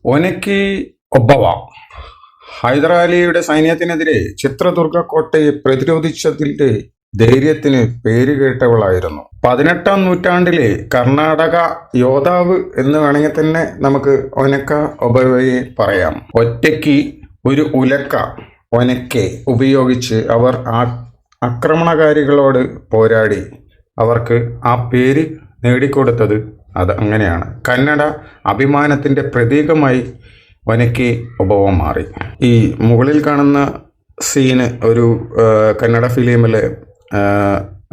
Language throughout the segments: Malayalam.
ഒനക്കി ഒബവ ഹൈദരാലിയുടെ സൈന്യത്തിനെതിരെ ചിത്രദുർഗ കോട്ടയെ പ്രതിരോധിച്ചതിന്റെ ധൈര്യത്തിന് പേരുകേട്ടവളായിരുന്നു. 18-ാം നൂറ്റാണ്ടിലെ കർണാടക യോദ്ധാവ് എന്ന് വേണമെങ്കിൽ തന്നെ നമുക്ക് ഒനക്ക ഒബവയെ പറയാം. ഒറ്റയ്ക്ക് ഒരു ഉലക്ക ഒനക്കെ ഉപയോഗിച്ച് അവർ ആക്രമണകാരികളോട് പോരാടി അവർക്ക് ആ പേര് നേടിക്കൊടുത്തത് അത് അങ്ങനെയാണ്. കന്നഡ അഭിമാനത്തിൻ്റെ പ്രതീകമായി ഒനക്കെ ഒബവ മാറി. ഈ മുകളിൽ കാണുന്ന സീന് ഒരു കന്നഡ ഫിലിമിലെ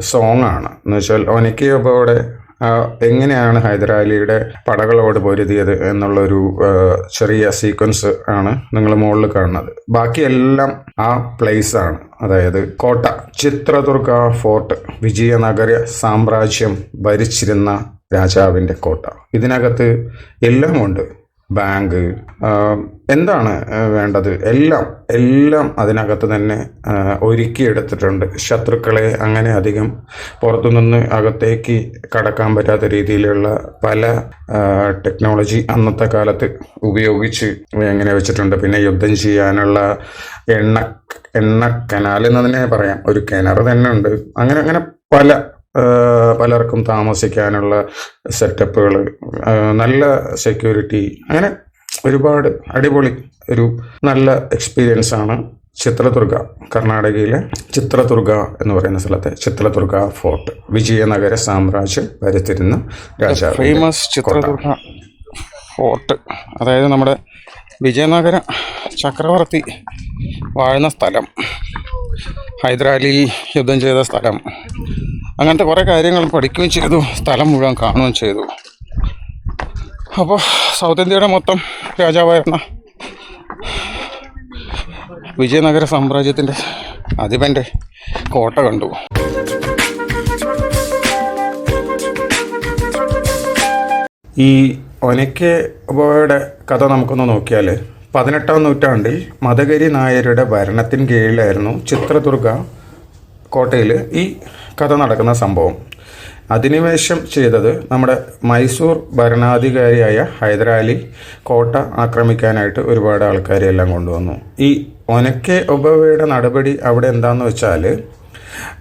സോങ് ആണ്. എന്ന് വെച്ചാൽ ഒനക്കെ ഒബവയുടെ എങ്ങനെയാണ് ഹൈദരാലിയുടെ പടകളോട് പൊരുതിയത് എന്നുള്ളൊരു ചെറിയ സീക്വൻസ് ആണ് നിങ്ങൾ മുകളിൽ കാണുന്നത്. ബാക്കിയെല്ലാം ആ പ്ലേസ് ആണ്, അതായത് കോട്ട. ചിത്രദുർഗ ഫോർട്ട് വിജയനഗര സാമ്രാജ്യം ഭരിച്ചിരുന്ന രാജാവിൻ്റെ കോട്ട. ഇതിനകത്ത് എല്ലാം ഉണ്ട്. ബാങ്ക്, എന്താണ് വേണ്ടത് എല്ലാം അതിനകത്ത് തന്നെ ഒരുക്കിയെടുത്തിട്ടുണ്ട്. ശത്രുക്കളെ അങ്ങനെ അധികം പുറത്തുനിന്ന് അകത്തേക്ക് കടക്കാൻ പറ്റാത്ത രീതിയിലുള്ള പല ടെക്നോളജി അന്നത്തെ കാലത്ത് ഉപയോഗിച്ച് എങ്ങനെ വെച്ചിട്ടുണ്ട്. പിന്നെ യുദ്ധം ചെയ്യാനുള്ള എണ്ണ കനാൽ എന്ന് തന്നെ പറയാം. ഒരു കിണർ തന്നെ ഉണ്ട്. അങ്ങനെ പലർക്കും താമസിക്കാനുള്ള സെറ്റപ്പുകൾ, നല്ല സെക്യൂരിറ്റി, അങ്ങനെ ഒരുപാട് അടിപൊളി ഒരു നല്ല എക്സ്പീരിയൻസ് ആണ് ചിത്രദുർഗ. കർണാടകയിലെ ചിത്രദുർഗ എന്ന് പറയുന്ന സ്ഥലത്തെ ചിത്രദുർഗ ഫോർട്ട് വിജയനഗര സാമ്രാജ്യം ഭരിച്ചിരുന്ന രാജാവ്. ഫേമസ് ചിത്രദുർഗ ഫോർട്ട്, അതായത് നമ്മുടെ വിജയനഗര ചക്രവർത്തി വാഴുന്ന സ്ഥലം, ഹൈദരാലി യുദ്ധം ചെയ്ത സ്ഥലം, അങ്ങനത്തെ കുറേ കാര്യങ്ങൾ പഠിക്കുകയും ചെയ്തു, സ്ഥലം മുഴുവൻ കാണുകയും ചെയ്തു. അപ്പോൾ സൗത്ത് ഇന്ത്യയുടെ മൊത്തം രാജാവായിരുന്ന വിജയനഗര സാമ്രാജ്യത്തിൻ്റെ അധിപൻ്റെ കോട്ട കണ്ടു. ഈ ഒനക്കെ ഒബവയുടെ കഥ നമുക്കൊന്ന് നോക്കിയാൽ 18-ാം നൂറ്റാണ്ടിൽ മദകരി നായരുടെ ഭരണത്തിന് കീഴിലായിരുന്നു ചിത്രദുർഗ കോട്ടയിൽ ഈ കഥ നടക്കുന്ന സംഭവം. അധിനിവേശം ചെയ്തത് നമ്മുടെ മൈസൂർ ഭരണാധികാരിയായ ഹൈദരാലി കോട്ട ആക്രമിക്കാനായിട്ട് ഒരുപാട് ആൾക്കാരെ എല്ലാം കൊണ്ടുവന്നു. ഈ ഒനക്കെ ഒബവയുടെ നടപടി അവിടെ എന്താണെന്ന് വെച്ചാൽ,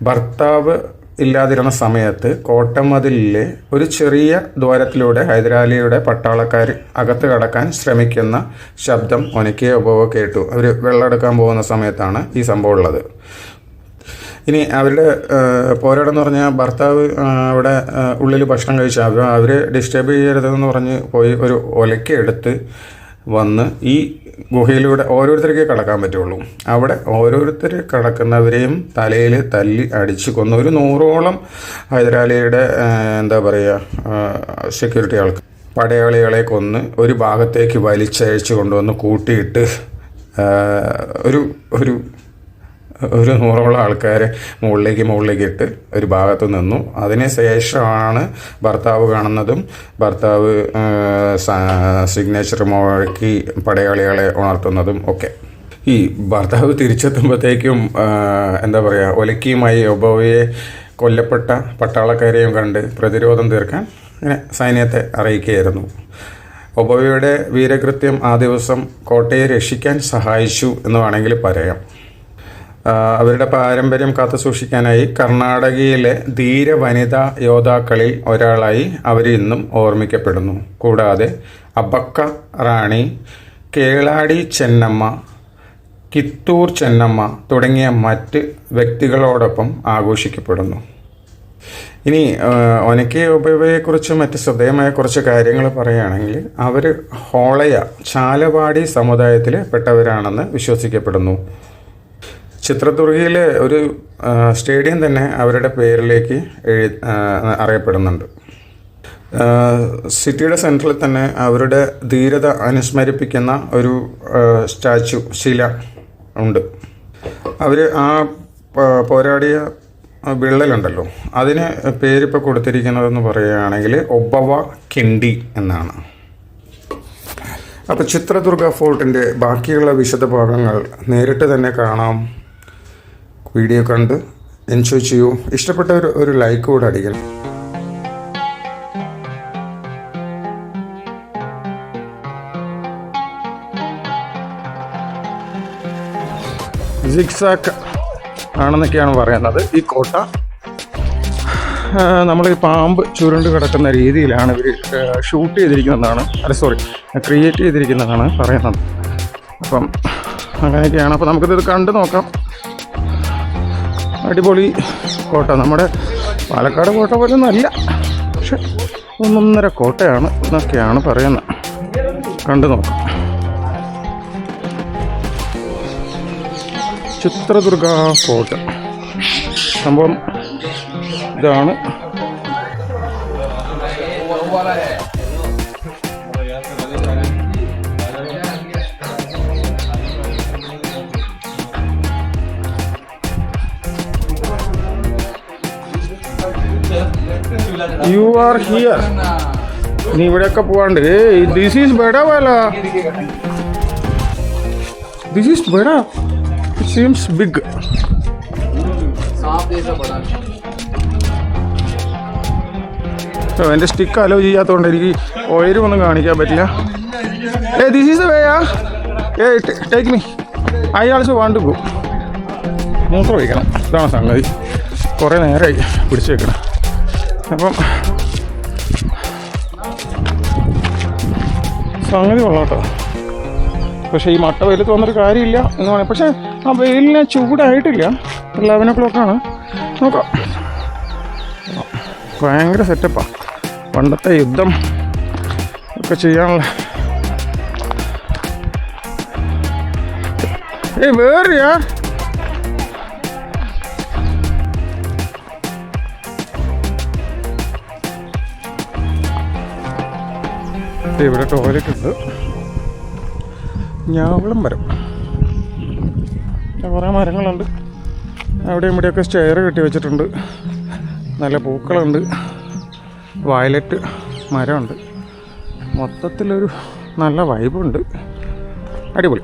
ഭർത്താവ് ഇല്ലാതിരുന്ന സമയത്ത് കോട്ടമതിലിലെ ഒരു ചെറിയ ദ്വാരത്തിലൂടെ ഹൈദരാലിയുടെ പട്ടാളക്കാർ അകത്ത് കടക്കാൻ ശ്രമിക്കുന്ന ശബ്ദം ഒനക്കെ ഒബവ കേട്ടു. അവർ വെള്ളമെടുക്കാൻ പോകുന്ന സമയത്താണ് ഈ സംഭവം ഉള്ളത്. ഇനി അവരുടെ പോരാടം എന്ന് പറഞ്ഞാൽ, ഭർത്താവ് അവിടെ ഉള്ളിൽ ഭക്ഷണം കഴിച്ച അവരെ ഡിസ്റ്റർബ് ചെയ്യരുതെന്ന് പറഞ്ഞ് പോയി ഒരു ഒലക്ക എടുത്ത് വന്ന് ഈ ഗുഹയിലൂടെ ഓരോരുത്തർക്കേ കടക്കാൻ പറ്റുള്ളൂ. അവിടെ ഓരോരുത്തർ കടക്കുന്നവരെയും തലയിൽ തല്ലി അടിച്ച് കൊന്നു. ഒരു 100ഓളം ഹൈദരാലിയുടെ സെക്യൂരിറ്റി പടയാളികളെ കൊന്ന് ഒരു ഭാഗത്തേക്ക് വലിച്ചയച്ച് കൊണ്ടുവന്ന് കൂട്ടിയിട്ട് ഒരു 100ഓളം ആൾക്കാരെ മുകളിലേക്ക് ഇട്ട് ഒരു ഭാഗത്ത് നിന്നു. അതിന് ശേഷമാണ് ഭർത്താവ് കാണുന്നതും ഭർത്താവ് സിഗ്നേച്ചർ മുഴക്കി പടയാളികളെ ഉണർത്തുന്നതും ഒക്കെ. ഈ ഭർത്താവ് തിരിച്ചെത്തുമ്പോഴത്തേക്കും ഒലക്കയുമായി ഒബവയെ കൊല്ലപ്പെട്ട പട്ടാളക്കാരെയും കണ്ട് പ്രതിരോധം തീർക്കാൻ ഇങ്ങനെ സൈന്യത്തെ അറിയിക്കുകയായിരുന്നു. ഒബവയുടെ വീരകൃത്യം ആ ദിവസം കോട്ടയെ രക്ഷിക്കാൻ സഹായിച്ചു എന്ന് വേണമെങ്കിൽ പറയാം. അവരുടെ പാരമ്പര്യം കാത്തുസൂക്ഷിക്കാനായി കർണാടകയിലെ ധീര വനിതാ യോദ്ധാക്കളിൽ ഒരാളായി അവർ ഇന്നും ഓർമ്മിക്കപ്പെടുന്നു. കൂടാതെ അബക്ക റാണി, കേളാടി ചെന്നമ്മ, കിത്തൂർ ചെന്നമ്മ തുടങ്ങിയ മറ്റ് വ്യക്തികളോടൊപ്പം ആഘോഷിക്കപ്പെടുന്നു. ഇനി ഒനക്കെ ഒബവയെക്കുറിച്ച് മറ്റ് ശ്രദ്ധേയമായ കുറച്ച് കാര്യങ്ങൾ പറയുകയാണെങ്കിൽ, അവർ ഹോളയ ചാലവാടി സമുദായത്തിൽ പെട്ടവരാണെന്ന് വിശ്വസിക്കപ്പെടുന്നു. ചിത്രദുർഗയിലെ ഒരു സ്റ്റേഡിയം തന്നെ അവരുടെ പേരിലേക്ക് അറിയപ്പെടുന്നുണ്ട്. സിറ്റിയുടെ സെൻട്രലിൽ തന്നെ അവരുടെ ധീരത അനുസ്മരിപ്പിക്കുന്ന ഒരു ശില ഉണ്ട്. അവർ ആ പോരാടിയ വിള്ളലുണ്ടല്ലോ, അതിന് പേരിപ്പോൾ കൊടുത്തിരിക്കുന്നതെന്ന് പറയുകയാണെങ്കിൽ ഒബവ കിണ്ടി എന്നാണ്. അപ്പോൾ ചിത്രദുർഗ ഫോർട്ടിൻ്റെ ബാക്കിയുള്ള വിശദഭാഗങ്ങൾ നേരിട്ട് തന്നെ കാണാം. വീഡിയോ കണ്ട് എൻജോയ് ചെയ്യൂ. ഇഷ്ടപ്പെട്ട ഒരു ലൈക്ക് കൂടെ അടിക്കണം. സിക്സാക്ക് ആണെന്നൊക്കെയാണ് പറയുന്നത്. ഈ കോട്ട നമ്മൾ ഈ പാമ്പ് ചുരുണ്ട് കിടക്കുന്ന രീതിയിലാണ് ഇവർ ഷൂട്ട് ചെയ്തിരിക്കുന്നതെന്നാണ്, ക്രിയേറ്റ് ചെയ്തിരിക്കുന്നതാണ് പറയുന്നത്. അപ്പം അങ്ങനെയൊക്കെയാണ്. അപ്പോൾ നമുക്കിത് കണ്ടു നോക്കാം. അടിപൊളി കോട്ട, നമ്മുടെ പാലക്കാട് കോട്ട പോലൊന്നും അല്ല, പക്ഷെ ഒന്നൊന്നര കോട്ടയാണ് എന്നൊക്കെയാണ് പറയുന്നത്. കണ്ടു നോക്കാം. ചിത്രദുർഗ ഫോർട്ട് സംഭവം ഇതാണ്. You are here. നീ ഇവിടെയൊക്കെ പോവാണ്ട്. ദിസ് ഈസ് ബെഡ വാല, ദിസ് ഈസ് ബെഡ, ഇറ്റ് സീംസ് ബിഗ്. എൻ്റെ സ്റ്റിക്ക് അലോ ചെയ്യാത്തതുകൊണ്ട് എനിക്ക് ഓയിലും ഒന്നും കാണിക്കാൻ പറ്റില്ല. This is the way. Take me, I also want to go. മൂത്രം ഒഴിക്കണം, ഇതാണ് സംഗതി. കുറേ നേരമായി പിടിച്ചു വെക്കണം. അപ്പം സംഗതി കൊള്ളാട്ടോ. പക്ഷേ ഈ മട്ട വെയിലത്ത് വന്നൊരു കാര്യമില്ല എന്ന് പറയാം. പക്ഷേ ആ വെയിലിന് ചൂടായിട്ടില്ല. 11 o'clock നോക്കാം. ഭയങ്കര സെറ്റപ്പാണ്. പണ്ടത്തെ യുദ്ധം ഒക്കെ ചെയ്യാനുള്ള. വേറെയാ ഇവിടെ ടോയ്ലറ്റ് ഉണ്ട്. ഞാവളം മരം, കുറേ മരങ്ങളുണ്ട്. അവിടെ ഇവിടെയൊക്കെ സ്റ്റെയർ കെട്ടി വെച്ചിട്ടുണ്ട്. നല്ല പൂക്കളുണ്ട്, വയലറ്റ് മരമുണ്ട്. മൊത്തത്തിലൊരു നല്ല വൈബുണ്ട്. അടിപൊളി,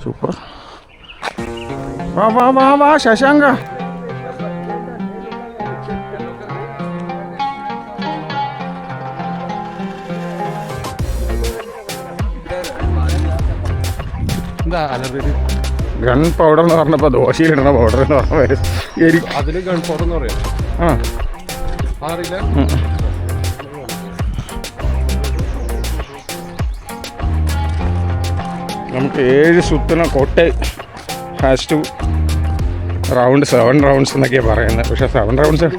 സൂപ്പർ. വാ വാ വാ വാ ശശാങ്ക. ഗൺ പൗഡർ എന്ന് പറഞ്ഞപ്പോൾ ദോശയിലിടണ പൗഡർ എന്ന് പറഞ്ഞ അതില് ഗൺ പൗഡർ എന്ന് പറയാം. നമുക്ക് 7 സുത്തന കോട്ട ഹാസ് ടു റൗണ്ട് 7 റൗണ്ട്സ് എന്നൊക്കെയാണ് പറയുന്നത്. പക്ഷെ 7 റൗണ്ട്സ്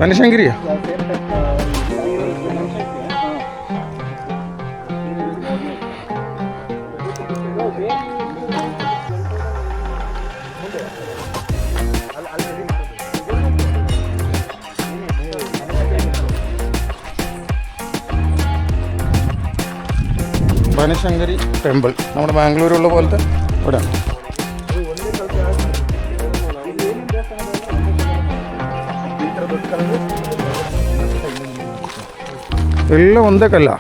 ധനശങ്കരിയാ. ബനശങ്കരി ടെമ്പിൾ നമ്മുടെ ബാംഗ്ലൂരുള്ള പോലത്തെ ഇവിടെ എല്ലാം ഒന്നേ കല്ല.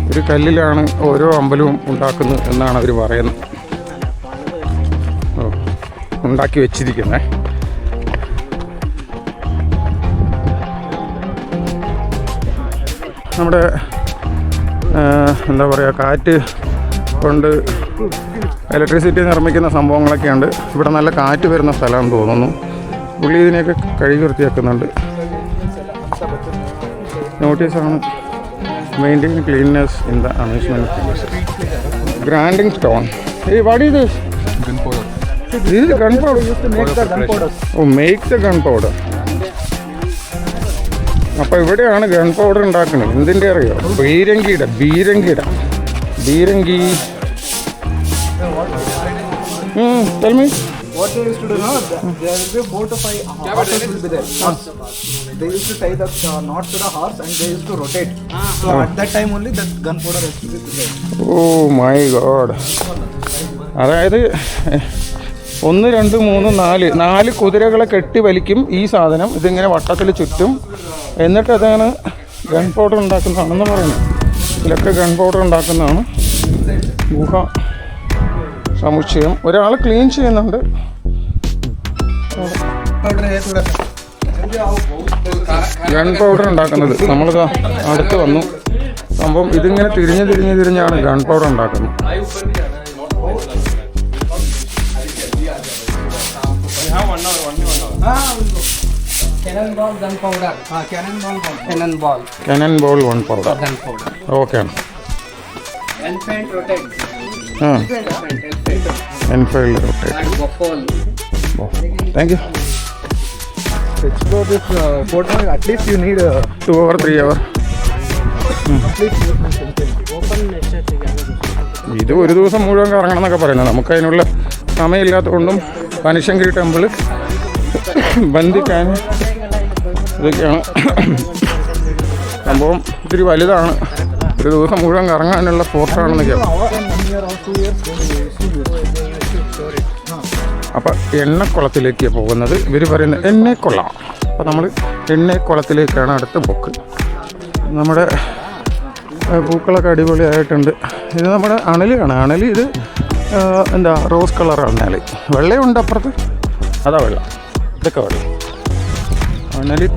ഒരു കല്ലിലാണ് ഓരോ അമ്പലവും ഉണ്ടാക്കുന്നത് എന്നാണ് അവർ പറയുന്നത്. ഉണ്ടാക്കി വെച്ചിരിക്കുന്നത്. നമ്മുടെ എന്താ പറയുക, കാറ്റ് കൊണ്ട് ഇലക്ട്രിസിറ്റി നിർമ്മിക്കുന്ന സംഭവങ്ങളൊക്കെയുണ്ട്. ഇവിടെ നല്ല കാറ്റ് വരുന്ന സ്ഥലമാണെന്ന് തോന്നുന്നു. പുള്ളി ഇതിനെയൊക്കെ കഴുകി വൃത്തിയാക്കുന്നുണ്ട്. നോട്ടീസാണ് maintain cleanness in the amusement grinding stone. What is this? This is gunpowder. Used to make the gunpowder. Oh, make the gunpowder. അപ്പോൾ ഇവിടെയാണ് ഗൺ പൗഡർ ഉണ്ടാക്കുന്നത്. എന്തിൻ്റെ അറിയോ? ബീരങ്കിയുടെ ബീരങ്കി. Tell me. What they used to do now, there will be 4 to 5 horses will be there. They used to tie the knot to the horse and they used to rotate. So at that time only that gunpowder has to be there. Oh my God. അതായത് 1, 2, 3, 4 കുതിരകളെ കെട്ടി വലിക്കും ഈ സാധനം. ഇതിങ്ങനെ വട്ടത്തിൽ ചുറ്റും. എന്നിട്ട് അതാണ് ഗൺ പൗഡർ ഉണ്ടാക്കുന്നതാണെന്ന് പറയുന്നത്. ഇതിലൊക്കെ ഗൺ പൗഡർ ഉണ്ടാക്കുന്നതാണ്. ഗുഹ സമുച്ചയം. ഒരാൾ ക്ലീൻ ചെയ്യുന്നുണ്ട്. ഗൺ പൗഡർ ഉണ്ടാക്കുന്നത് നമ്മളിതാ അടുത്ത് വന്നു. സംഭവം ഇതിങ്ങനെ തിരിഞ്ഞാണ് ഗൺ പൗഡർ ഉണ്ടാക്കുന്നത്. Cannonball gunpowder. Cannonball. Cannonball one powder. Gunpowder. Okay. Enfield rotate. Enfield rotate. And Buffalo. Thank you. To explore this fort, at least you need 2 hour 3 hour. ഇത് ഒരു ദിവസം മുഴുവൻ കറങ്ങണം എന്നൊക്കെ പറയുന്നത്. നമുക്ക് അതിനുള്ള സമയമില്ലാത്തതുകൊണ്ടും പനിശങ്കരി ടെമ്പിൾ, ബന്ദിക്കാൻ ഇതൊക്കെയാണ് സംഭവം. ഇത്തിരി വലുതാണ്, ഒരു ദിവസം മുഴുവൻ കറങ്ങാനുള്ള സ്പോട്ടാണെന്നൊക്കെയാണ്. അപ്പം എണ്ണക്കുളത്തിലേക്ക് പോകുന്നത് ഇവർ പറയുന്നത് എണ്ണക്കുള. അപ്പോൾ നമ്മൾ എണ്ണക്കുളത്തിലേക്കാണ് അടുത്ത പോക്ക്. നമ്മുടെ പൂക്കളൊക്കെ അടിപൊളിയായിട്ടുണ്ട്. ഇത് നമ്മുടെ അണലിയാണ്. അണലി ഇത് എന്താ റോസ് കളറാണ് അണലി. വെള്ളയുണ്ട് അപ്പുറത്ത്, അതാ വെള്ളം, ഇതൊക്കെ വെള്ളം അണലി.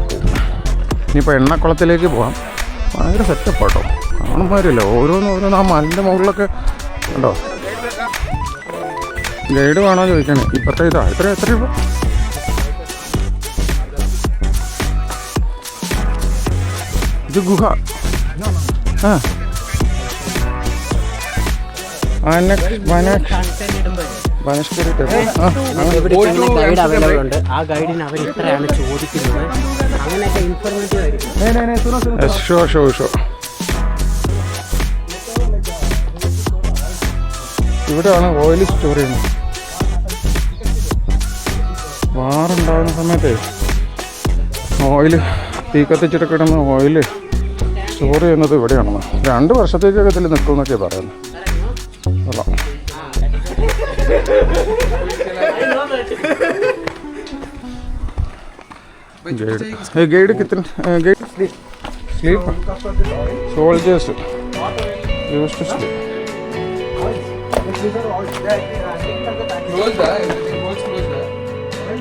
ഇനിയിപ്പോൾ എണ്ണക്കുളത്തിലേക്ക് പോകാം. ഭയങ്കര സെറ്റപ്പ് കേട്ടോ, കാണുമാരില്ല. ഓരോന്ന് ആ മലിൻ്റെ മുകളിലൊക്കെ ഉണ്ടോ. ഗൈഡ് വേണോ ചോദിക്കണേ. ഇപ്പോഴത്തെ ഇതാ എത്ര രൂപ? ഇത് ഗുഹ. ഗൈഡ് അവൈലബിൾ ഉണ്ട്. ആ ഗൈഡിന് അവർ ഇത്രയാണ് ചോദിക്കുന്നത്. അങ്ങനെയൊക്കെ ഇൻഫോർമേറ്റീവ് ആയിരിക്കും. ഷോ ഇവിടെയാണ് ഓയിൽ സ്റ്റോർ ചെയ്യുന്നത്. വാറുണ്ടാകുന്ന സമയത്ത് ഓയിൽ തീ കത്തിച്ചിട്ട് കിടന്ന ഓയിൽ സ്റ്റോർ ചെയ്യുന്നത് ഇവിടെയാണെന്ന്. 2 വർഷത്തേക്കൊക്കെ ഇതിൽ നിൽക്കുമെന്നൊക്കെ പറയുന്നത്. കൊള്ളാം. ഗൈഡ് കിത്തൻ guide sleep soldiers use to sleep.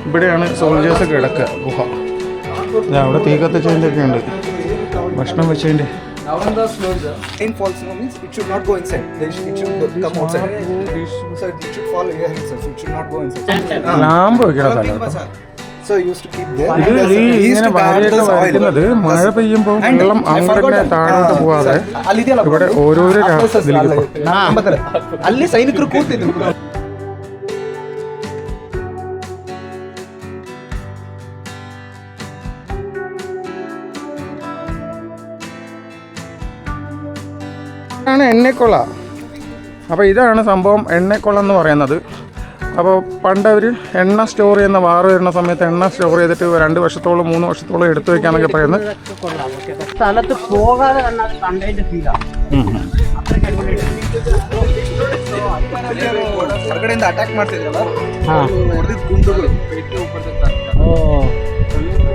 ഇവിടെയാണ് സോൾജേഴ്സ് കിടക്കുക, ഗുഹ. അവിടെ തീ കത്തിച്ചതിൻ്റെ ഒക്കെ ഉണ്ട്, ഭക്ഷണം വെച്ചതിൻ്റെ. Rain falls means it should not go inside. It should come outside. So it should fall here itself. It should not go inside. Lamp വെക്കണ സ്ഥലം. So I used to keep there. ഇത് ഇങ്ങനെ വാരിയൊക്കെ വരയ്ക്കുന്നത് മഴ പെയ്യുമ്പോൾ വെള്ളം അങ്ങനെ താഴോട്ട് പോവാതെ ഇവിടെ ഓരോരോ ಅಲ್ಲಿ ಸೈನಿಕರು ಕೂತಿದ್ರು. എണ്ണക്കുള. അപ്പോൾ ഇതാണ് സംഭവം, എണ്ണക്കുളം എന്ന് പറയുന്നത്. അപ്പോൾ പണ്ട് അവർ എണ്ണ സ്റ്റോർ ചെയ്യുന്ന വാറ് വരുന്ന സമയത്ത് എണ്ണ സ്റ്റോർ ചെയ്തിട്ട് 2 വർഷത്തോളം 3 വർഷത്തോളം എടുത്തു വെക്കാന്നൊക്കെ പറയുന്നത്. സ്ഥലത്ത് പോകാതെ തന്നെ അത് കണ്ടതിന്റെ ഫീലാണ്. ಹೊರಗಡೆಯಿಂದ ಅಟ್ಯಾಕ್ ಮಾಡ್ತಿದ್ರಲ್ಲ, ಹೊಡೆದಿದ್ದ ಗುಂಡುಗಳು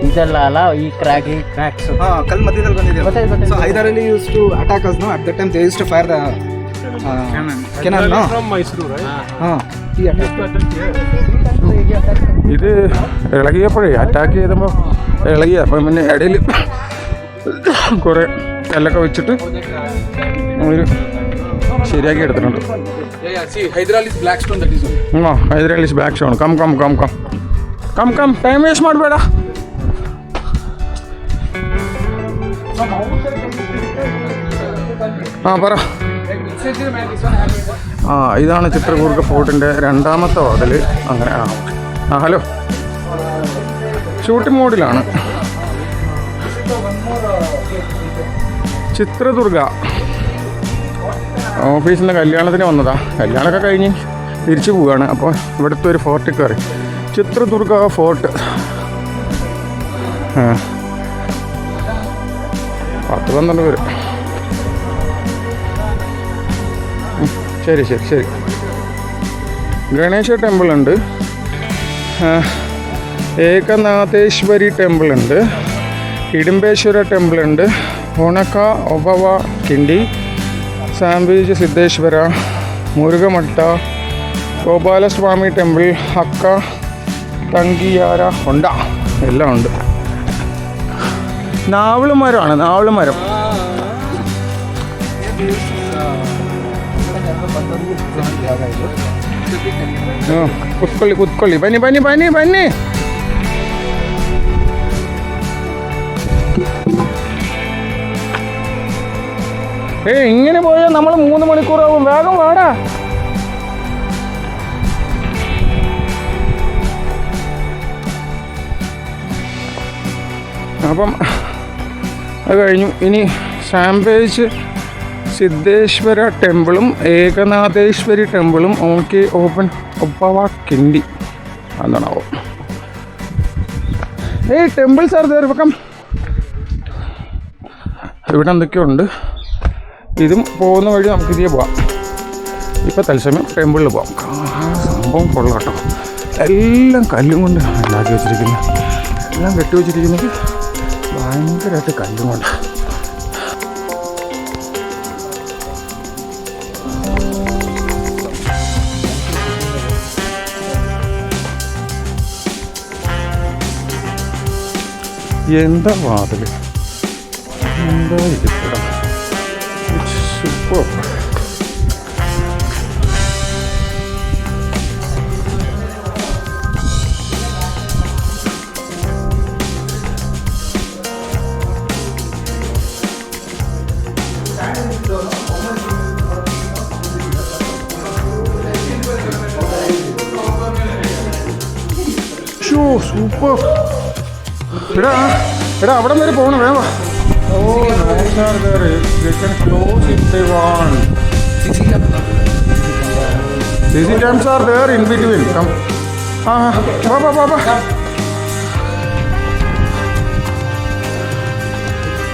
ಇದೆಲ್ಲ ಅಲ್ಲ, ಈ ಕ್ರ್ಯಾಕ್ಸ್ ಕಲ್ ಮಧ್ಯದಲ್ಲಿ ಬಂದಿದೆ. So Hyder Ali used to attack us. No at that time they use to fire the cannon no from Mysore, right? ഇത് ഇളകിയപ്പോഴേ അറ്റാക്ക് ചെയ്തപ്പോൾ ഇളകി. അപ്പം പിന്നെ ഇടയിൽ കുറേ കല്ലൊക്കെ വെച്ചിട്ട് ഒരു ശരിയാക്കി എടുത്തിട്ടുണ്ട്. ಹೈದರಾಲಿಸ್ block stone, that is ಹೈದರಾಲಿಸ್ block stone. Come time waste ಮಾಡಬೇಡ. പറ. ഇതാണ് ചിത്രകൂർഗ ഫോർട്ടിൻ്റെ 2ാമത്തെ വാതിൽ. അങ്ങനെ ഹലോ, ഷൂട്ടിംഗ് മോഡിലാണ്. ചിത്രദുർഗ ഓഫീസിൽ നിന്ന് കല്യാണത്തിന് വന്നതാ. കല്യാണമൊക്കെ കഴിഞ്ഞ് തിരിച്ചു പോവുകയാണ്. അപ്പോൾ ഇവിടുത്തെ ഒരു ഫോർട്ടിൽ കയറി. ചിത്രദുർഗ ഫോർട്ട് 10-12 പേര്. ശരി. ഗണേശ ടെമ്പിൾ ഉണ്ട്, ഏകനാഥേശ്വരി ടെമ്പിൾ ഉണ്ട്, ഹിഡിംബേശ്വര ടെമ്പിൾ ഉണ്ട്, ഒണക്ക ഒബവ കിണ്ടി, സാംബീജ് സിദ്ധേശ്വര, മുരുകമട്ട, ഗോപാലസ്വാമി ടെമ്പിൾ, ഹക്ക, തങ്കിയാര ഹൊണ്ട എല്ലാം ഉണ്ട്. നാവളുമരമാണ്, നാവളുമരം. ಜಾಗ ಇದು. ಕೂತ್ಕೊಳ್ಳಿ ಕೂತ್ಕೊಳ್ಳಿ, ಬನ್ನಿ ಬನ್ನಿ ಬನ್ನಿ ಬನ್ನಿ. ഇങ്ങനെ പോയാൽ നമ്മൾ 3 മണിക്കൂറാവും. വേഗം വാടാ. അപ്പം അത് കഴിഞ്ഞു. ഇനി സാംബേജ് സിദ്ധേശ്വര ടെമ്പിളും ഏകനാഥേശ്വരി ടെമ്പിളും ഓക്കെ ഓപ്പൺ ഒപ്പവ കിണ്ടി എന്താണാവോ. Temples are there. വെക്കാം. ഇവിടെ എന്തൊക്കെയോ ഉണ്ട്. ഇതും പോകുന്ന വഴി നമുക്ക് ഇതിയെ പോവാം. ഇപ്പം തത്സമയം ടെമ്പിളിൽ പോവാം. സംഭവം കൊള്ളാം കേട്ടോ. എല്ലാം കല്ലും കൊണ്ട് ഉണ്ടാക്കി വെച്ചിരിക്കുന്നത്, എല്ലാം കെട്ടി വെച്ചിരിക്കുന്നത് ഭയങ്കരമായിട്ട് കല്ലും കൊണ്ട്. എന്താ വാതിൽ, എന്താ ഇരിക്കണം. സൂപ്പർ. സൂപ്പർ. എടാ എടാ അവിടെ വരെ പോകണം. വേവാ. CC cams are there in between. Come.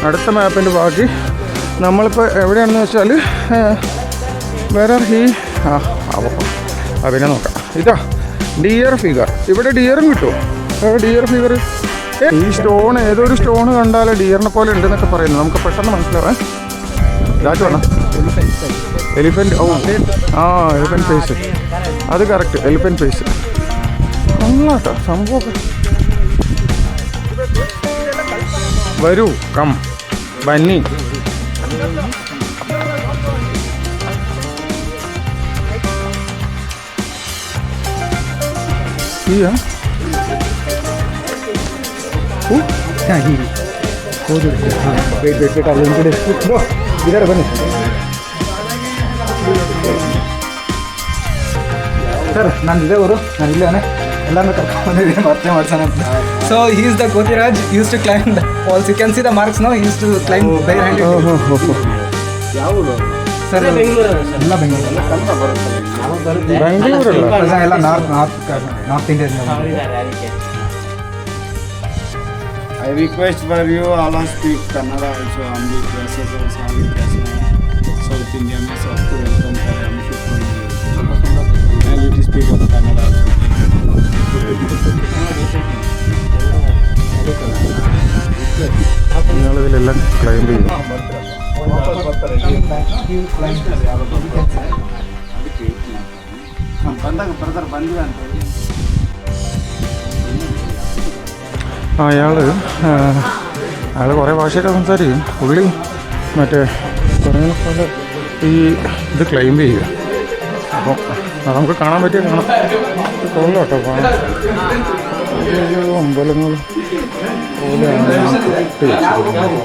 അടുത്ത മാപ്പിൻ്റെ ബാക്കി നമ്മളിപ്പോൾ എവിടെയാണെന്ന് വെച്ചാൽ വേറെ പിന്നെ നോക്കാം. ഇതാ ഡിയർ ഫിഗർ. ഇവിടെ ഡിയറും കിട്ടുമോ? Dear figure. ഈ സ്റ്റോൺ, ഏതൊരു സ്റ്റോൺ കണ്ടാൽ ഡിയറിനെ പോലെ ഉണ്ടെന്നൊക്കെ പറയുന്നത് നമുക്ക് പെട്ടെന്ന് മനസ്സിലാവേ. ഇതാറ്റ് വേണം. എലിഫൻറ്റ്. Elephant face. അത് കറക്റ്റ്, എലിഫൻറ്റ് ഫേസ്. നന്നാട്ടോ സംഭവമൊക്കെ. വരൂ, കം, ബന്നി. ಸರ್ ನಾನು ಇದೇ ಊರು, ನಾನು ಇಲ್ಲೇ ಎಲ್ಲಾನು ಕರ್ಕೊಂಡು ಬಂದಿದ್ದೀನಿ ಮತ್ತೆ ಮಾಡ್ಸೋಣ. So he is the Kotiraj, used to climb the falls. You can see the marks no. Used to climb bare hand. Sir ಎಲ್ಲ ಬೆಂಗಳೂರಲ್ಲ, ಎಲ್ಲ north Indian. I request for you all to speak Kannada also on the classes or Swami class. South India में सबको welcome करें हम people. And you speak of Kannada also. നിങ്ങളിതിലെല്ലാം ക്ലൈംബ് ചെയ്യും. ಬಂದಾಗ ಬ್ರದರ್ ಬಂದ್ವಿ ಅಂತ ಹೇಳಿ. അയാൾ കുറേ ഭാഷയൊക്കെ സംസാരിക്കും. പുള്ളി മറ്റേ കുറേ പോലെ ഈ ഇത് ക്ലൈംബ് ചെയ്യുക. അപ്പം അത് നമുക്ക് കാണാൻ പറ്റിയ കാണാം. കൊള്ളാം കേട്ടോ. കാണാൻ അമ്പലങ്ങൾ പോലെയാണ് ഇട്ട് വെച്ചിരിക്കുന്നത്.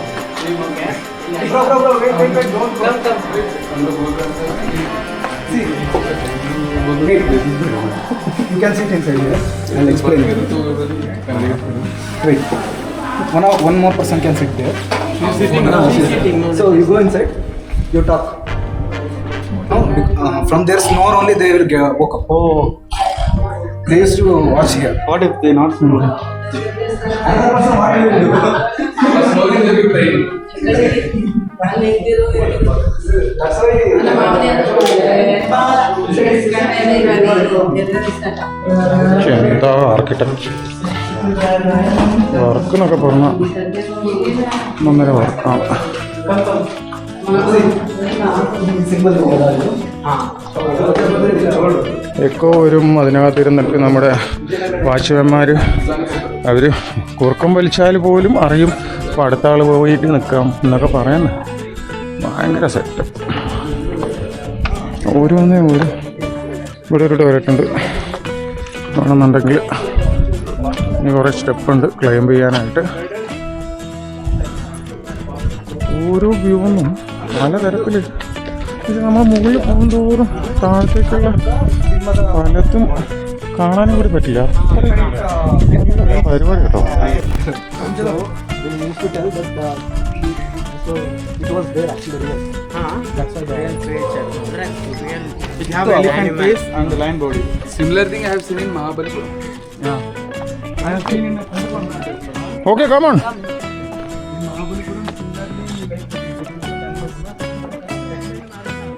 You can sit inside here. I'll explain you. Wait. One more person can sit there. So you go inside. You talk. From their snore only they will woke up. Oh. They used to watch here. What if they not know? What do you do? Slowly they will pray. That's why. എന്താ ആർക്കിടെക്ചർ വർക്ക് എന്നൊക്കെ പറഞ്ഞാൽ ഒന്നര വർക്കാണ്. എക്കോ വരും. അതിനകത്തിരുന്നിട്ട് നമ്മുടെ വാച്ച്മാന്മാർ അവർ കുറുക്കം വലിച്ചാൽ പോലും അറിയും. അപ്പോൾ അടുത്ത ആൾ പോയിട്ട് നിൽക്കാം എന്നൊക്കെ പറയുന്നത് ഭയങ്കര സെറ്റ്. ഓരോന്നേ ഇവിടെ ഒരു ടോയ്ലറ്റ് ഉണ്ട്. വേണമെന്നുണ്ടെങ്കിൽ ഇനി കുറേ സ്റ്റെപ്പുണ്ട് ക്ലൈംബ് ചെയ്യാനായിട്ട്. ഓരോ വ്യൂ ഒന്നും പലതരത്തിൽ. ഇത് നമ്മൾ മുകളിൽ പോകുന്തോറും താഴത്തേക്കുള്ള പലതും കാണാനും കൂടി പറ്റില്ല. പരിപാടി കേട്ടോ. They used to tell that so it was there actually real. That's why the real creature. It have elephant face and the lion body. Similar thing I have seen in Mahabalipuram. Yeah. I have seen in Mahabalipuram. Okay come on.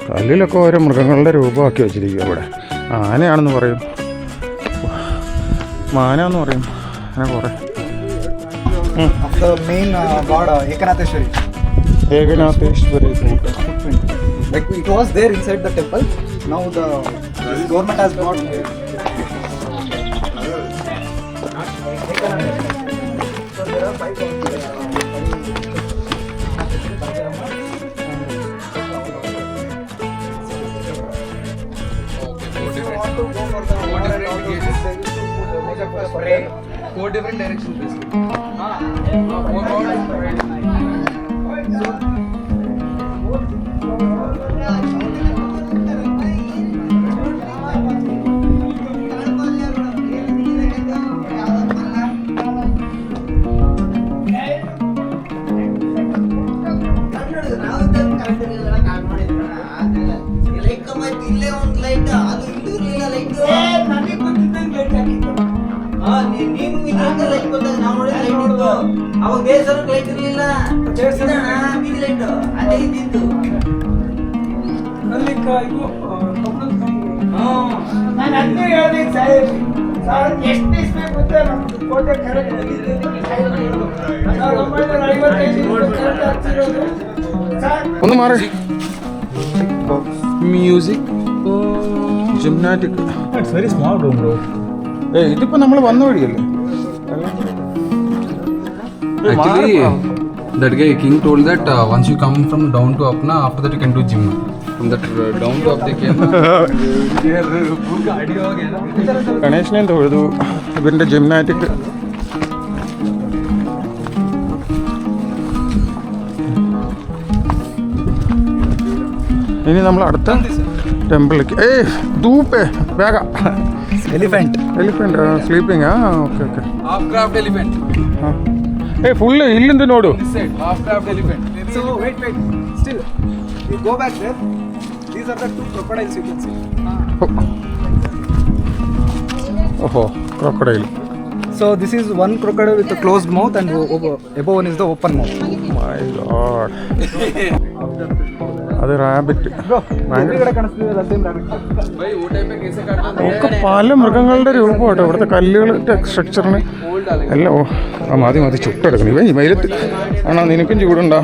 കല്ലിലൊക്കെ ഓരോ മൃഗങ്ങളുടെ രൂപമാക്കി വെച്ചിരിക്കുക. ഇവിടെ ആനയാണെന്ന് പറയും, മാനാന്ന് പറയും, അങ്ങനെ കുറേ. Of the main god Ekanatheshwari. ഏകനാഥേശ്വരി. Like it was there inside the temple. Now the government has got. Four different directions basically. ಅವಾಗ ಬೇಸರ ಲೈಟ್ ಇರಲಿಲ್ಲ, ಬೀದಿ ಲೈಟ್ ಅದೇ ಇದ್ದಿದ್ದು. ನಾನು ಅದೇ ಹೇಳಿದೆ ಸಾಹೇಬ್, ಎಷ್ಟು ಇಸ್ಬೇಕು ಅಂತ ನಮ್ದು ಕೋಟೆ ಕರೆಕ್ಟ್ ഒന്ന് മാറി. Music. ജിംനാറ്റിക്. It's very small room, bro. ഇതിപ്പോ നമ്മൾ വന്ന വഴിയല്ലേ? Actually, that guy King told that once you come from down to up, na, after that you can do gym. From that down to up they came. ഗണേശനെ തൊഴുതു. ഇവരുടെ ജിംനാറ്റിക്. ഇനി നമ്മൾ അടുത്ത ടെമ്പിളിലേക്ക്. ധൂപ്പേ വേഗ. Elephant. Elephant sleeping. Okay okay. Half craft elephant. Full ഇല്ലെന്ത് നോടു. This side, half craft elephant. So wait. Still, you go back there. These are the two crocodiles you can see. ഓഹോ, crocodile. So this is one crocodile with a closed mouth and above one is the open mouth. My God. അത് റാബിറ്റ്. भाई वो टाइप पे कैसे काटना था? ഒക്കെ പല മൃഗങ്ങളുടെ രൂപമാട്ടോ ഇവിടുത്തെ കല്ലുകളുടെ സ്ട്രക്ചറിന് എല്ലാം. മതി ചുട്ടെടുക്കണം. ഇവ ഈ വെയിലത്ത് ആണോ? നിനക്കും ചൂടുണ്ടോ?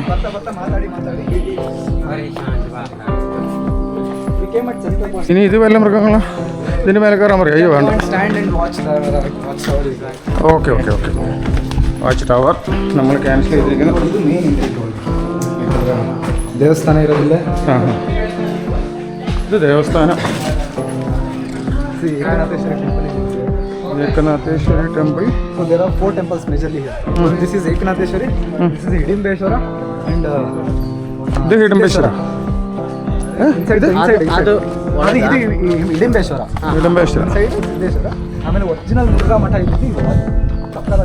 ഇനി ഇത് വല്ല മൃഗങ്ങളാ? ഇതിന് മേലെ കയറാൻ പറയാം. അയ്യോ വേണ്ട. Stand and watch the watch tower. Okay watch tower നമ്മൾ ക്യാൻസൽ ചെയ്തിരിക്കുന്നു. ಇದು ಮೇನ್ ದೇವಸ್ಥಾನ ಇರೋದಿಲ್ಲ. ഇത് ദേവസ്ഥാനം. ಏಕನಾಥೇಶ್ವರಿ ಏಕನಾಥೇಶ್ವರಿ temple. Temple. So there are 4 temples majorly here. This is Ekanatheshwari, this is Hidimbeshwara and ഇത് ഹിഡംബേശ്വര. inside ಅದು ಅದು ಇದು ಹಿಡಿಂಬೇಶ್ವರ. ഹിഡംബേശ്വര. ಸೈಡ್ ಸಿದ್ದೇಶ್ವರ. ಆಮೇಲೆ ಒರಿಜಿನಲ್ ಮುರುಘಾ ಮಠ ಇದ್ದು ಪಕ್ಕದ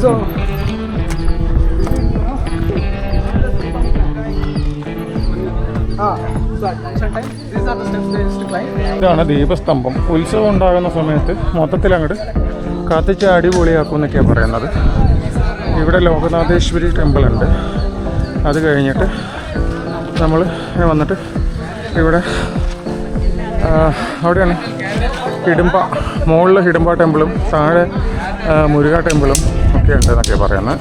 ಸೊ ഇതാണ് ദീപസ്തംഭം. ഉത്സവം ഉണ്ടാകുന്ന സമയത്ത് മൊത്തത്തിൽ അങ്ങോട്ട് കത്തിച്ച് അടിപൊളിയാക്കും എന്നൊക്കെയാണ് പറയുന്നത്. ഇവിടെ ലോകനാഥേശ്വരി ടെമ്പിൾ ഉണ്ട്. അത് കഴിഞ്ഞിട്ട് നമ്മൾ വന്നിട്ട് ഇവിടെ അവിടെയാണ് ഹിഡുമ്പ. മുകളിൽ ഹിഡുമ്പ ടെമ്പിളും താഴെ മുരുക ടെമ്പിളും ഒക്കെ ഉണ്ട് എന്നൊക്കെയാണ് പറയുന്നത്.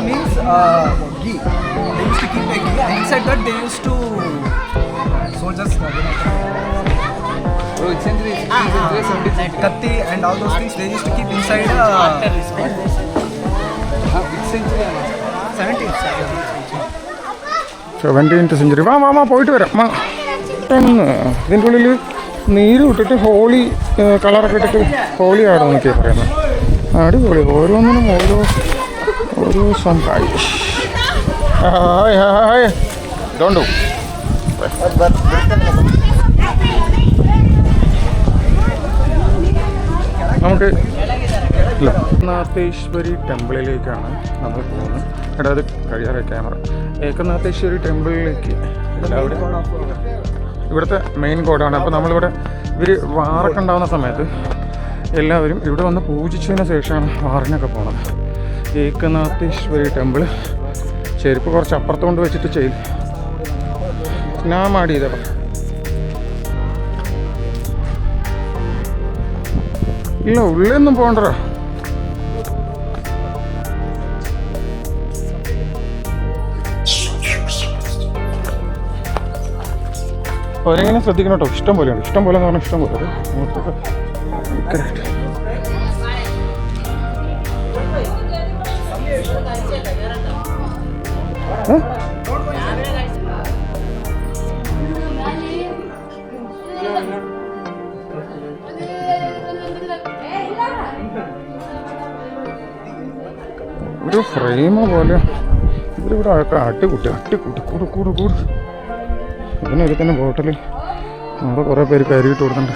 means ghee. They used to keep a ghee and inside that they used to soldiers. Bro, it's centuries. Katti and all those things they used to keep inside 17th century. വാ പോയിട്ട് വരാം. ഇതിൻ്റെ ഉള്ളിൽ നീര് ഇട്ടിട്ട് ഹോളി കളറൊക്കെ ഇട്ടിട്ട് ഹോളി ആടെന്നൊക്കെയാണ് പറയുന്നത്. അടിപൊളി. ഓരോന്നിനും ഓരോ സംഭവം. ഹായ് ഡോണ്ടു. നമുക്ക് ഏകനാഥേശ്വരി ടെമ്പിളിലേക്കാണ് നമ്മൾ പോകുന്നത്. എടാ അത് കഴിയാറ് ക്യാമറ. ഏകനാഥേശ്വരി ടെമ്പിളിലേക്ക് അവിടെ ഇവിടുത്തെ മെയിൻ ഗോഡാണ്. അപ്പോൾ നമ്മളിവിടെ ഇവർ വാറൊക്കെ ഉണ്ടാകുന്ന സമയത്ത് എല്ലാവരും ഇവിടെ വന്ന് പൂജിച്ചതിന് ശേഷമാണ് വാറിനൊക്കെ പോണത്. ഏകനാഥേശ്വരി ടെമ്പിൾ ചെരുപ്പ് കുറച്ച് അപ്പുറത്തുകൊണ്ട് വെച്ചിട്ട് ചെയ്തു. ഞാൻ മാടിയതാ. ഇല്ല ഉള്ളിലൊന്നും പോകണ്ടോ. അവരെങ്ങനെ ശ്രദ്ധിക്കണം കേട്ടോ. ഇഷ്ടം പോലെയുണ്ട്. ഇഷ്ടം പോലെ എന്ന് പറഞ്ഞാൽ ഇഷ്ടം പോലെ. ഒരു ഫ്രെയിമ് പോലെ ഇവരിവിടെ അട്ടിക്കുട്ടി കൂട്. ഇതിനൊരു തന്നെ ബോട്ടിൽ അവിടെ കുറേ പേര് കയറിയിട്ട് കൊടുക്കുന്നുണ്ട്.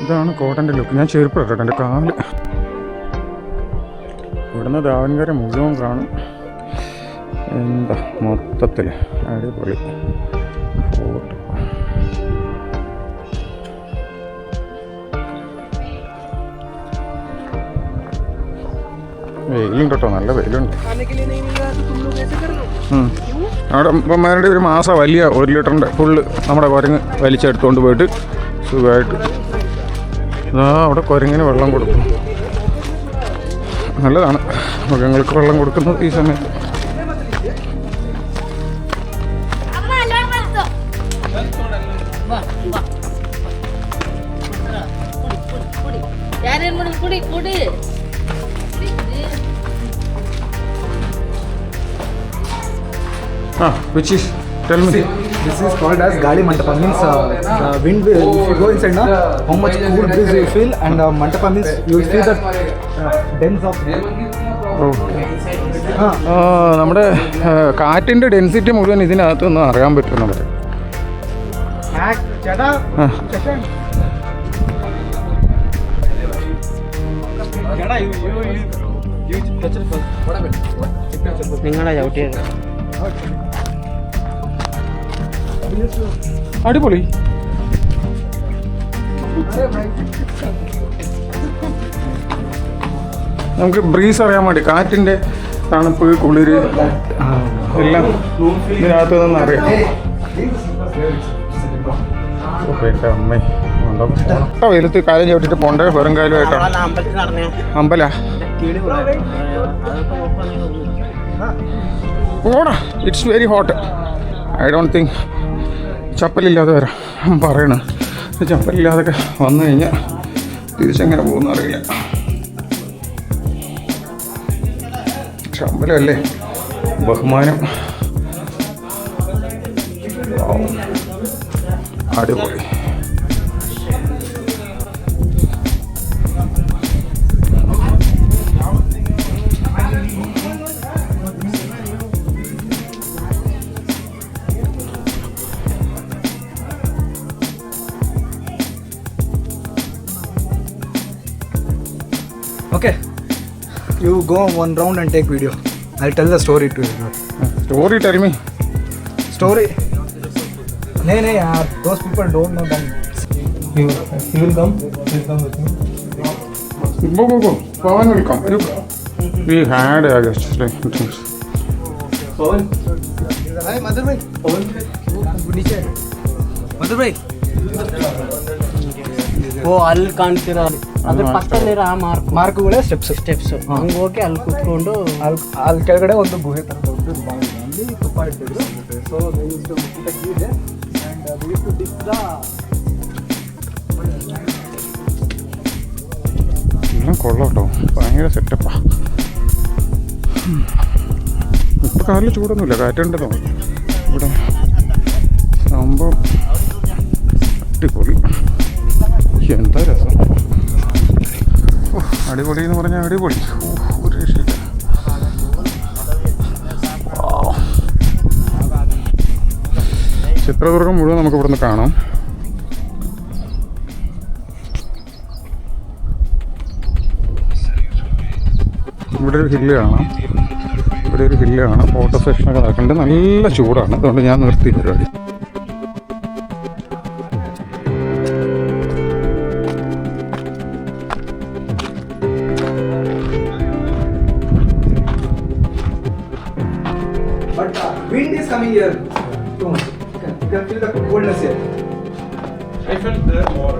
ഇതാണ് കോട്ടൻ്റെ ലുക്ക്. ഞാൻ ചെരുപ്പ് ഇട്ടോ എൻ്റെ കാല്. ഇവിടുന്ന് ദാവൻകര മുഴുവൻ കാണും. എന്താ മൊത്തത്തിൽ അടിപൊളി ഫോട്ടോ. വെയിലുണ്ട് കേട്ടോ, നല്ല വെയിലുണ്ട്. അവിടെ അമ്മമാരുടെ ഒരു മാസം വലിയ 1 ലിറ്ററിൻ്റെ ഫുള്ള് നമ്മുടെ കുരങ്ങ് വലിച്ചെടുത്തുകൊണ്ട് പോയിട്ട് സുഖമായിട്ട് അവിടെ കുരങ്ങിന് വെള്ളം കൊടുക്കും. നല്ലതാണ് മൃഗങ്ങൾക്ക് വെള്ളം കൊടുക്കുന്നത് ഈ സമയത്ത്. Which is, tell me. This is called as Gali Mantapa. Means the wind will, if you go inside now, how much cool breeze you feel, and Mantapa means you will feel that dense of. നമ്മുടെ കാറ്റിൻ്റെ ഡെൻസിറ്റി മുഴുവൻ ഇതിനകത്തൊന്നും അറിയാൻ പറ്റും നമുക്ക്. നിങ്ങളെ ചവിട്ടിയത് അടിപൊളി. നമുക്ക് ബ്രീസ് അറിയാൻ വേണ്ടി കാറ്റിൻ്റെ തണുപ്പ് കുളിര് എല്ലാം ഇതിനകത്ത് നിന്ന് അറിയാം. അമ്മേ വെയിലത്ത് കാലം ചവിട്ടിട്ട് പോണ്ടേ വെറും കാലുമായിട്ടാണ്. അമ്പലാ ഓടാ. It's very hot. I don't think ചപ്പലില്ലാതെ വരാം പറയണത്. ചപ്പലില്ലാതൊക്കെ വന്നു കഴിഞ്ഞാൽ തിരിച്ചെങ്ങനെ പോകുന്ന അറിയില്ല. പക്ഷെ അമ്പലമല്ലേ, ബഹുമാനം. അടിപൊളി. Okay, you go one round and take video. I'll tell the story to you. Story, tell me. Story? No, yaar. Those people don't know them. You will come? Please come with me. Go. Pawan will come. We had a guest. Pawan? Hi, Madhur bhai. Pawan? Niche. Madhur bhai. ಓ ಅಲ್ಲಿ ಕಾಣ್ತಿರೋ ಅದ್ರ ಪಕ್ಕದಲ್ಲಿರೋ ಆ ಮಾರ್ಕ್ಗಳೇ ಸ್ಟೆಪ್ಸ್ ಹಂಗೆ ಹೋಗಿ ಅಲ್ಲಿ ಕುತ್ಕೊಂಡು ಅಲ್ಲಿ ಕೆಳಗಡೆ ಒಂದು ಗುಹೆ ಥರ ದೊಡ್ಡದು ಬಾವಿ ಅಲ್ಲಿ ತುಪ್ಪ ಇಟ್ಟಿದ್ರು. So they use to put a key ಇದೆ and they use to dip the സ്ഥലം കൊള്ളാം കേട്ടോ, ഭയങ്കര സെറ്റപ്പാ. ഇപ്പം കാലിൽ ചൂടൊന്നുമില്ല, കാറ്റുണ്ട് തോന്നുന്നു ഇവിടെ. സംഭവം അടിപൊളി, എന്താ രസം. അടിപൊളി എന്ന് പറഞ്ഞാൽ അടിപൊളി, ഒരു രക്ഷയില്ല. ചിത്രദുർഗം മുഴുവൻ നമുക്ക് ഇവിടുന്ന് കാണാം. ഇവിടെ ഒരു ഹില്ല് കാണാം, ഇവിടെ ഒരു ഹില്ല് കാണാം. ഫോട്ടോ സെഷനൊക്കെ നടക്കുന്നുണ്ട്. നല്ല ചൂടാണ്, അതുകൊണ്ട് ഞാൻ നിർത്തി പരിപാടി. But wind is coming here too much. You can feel the coldness here. I felt there more.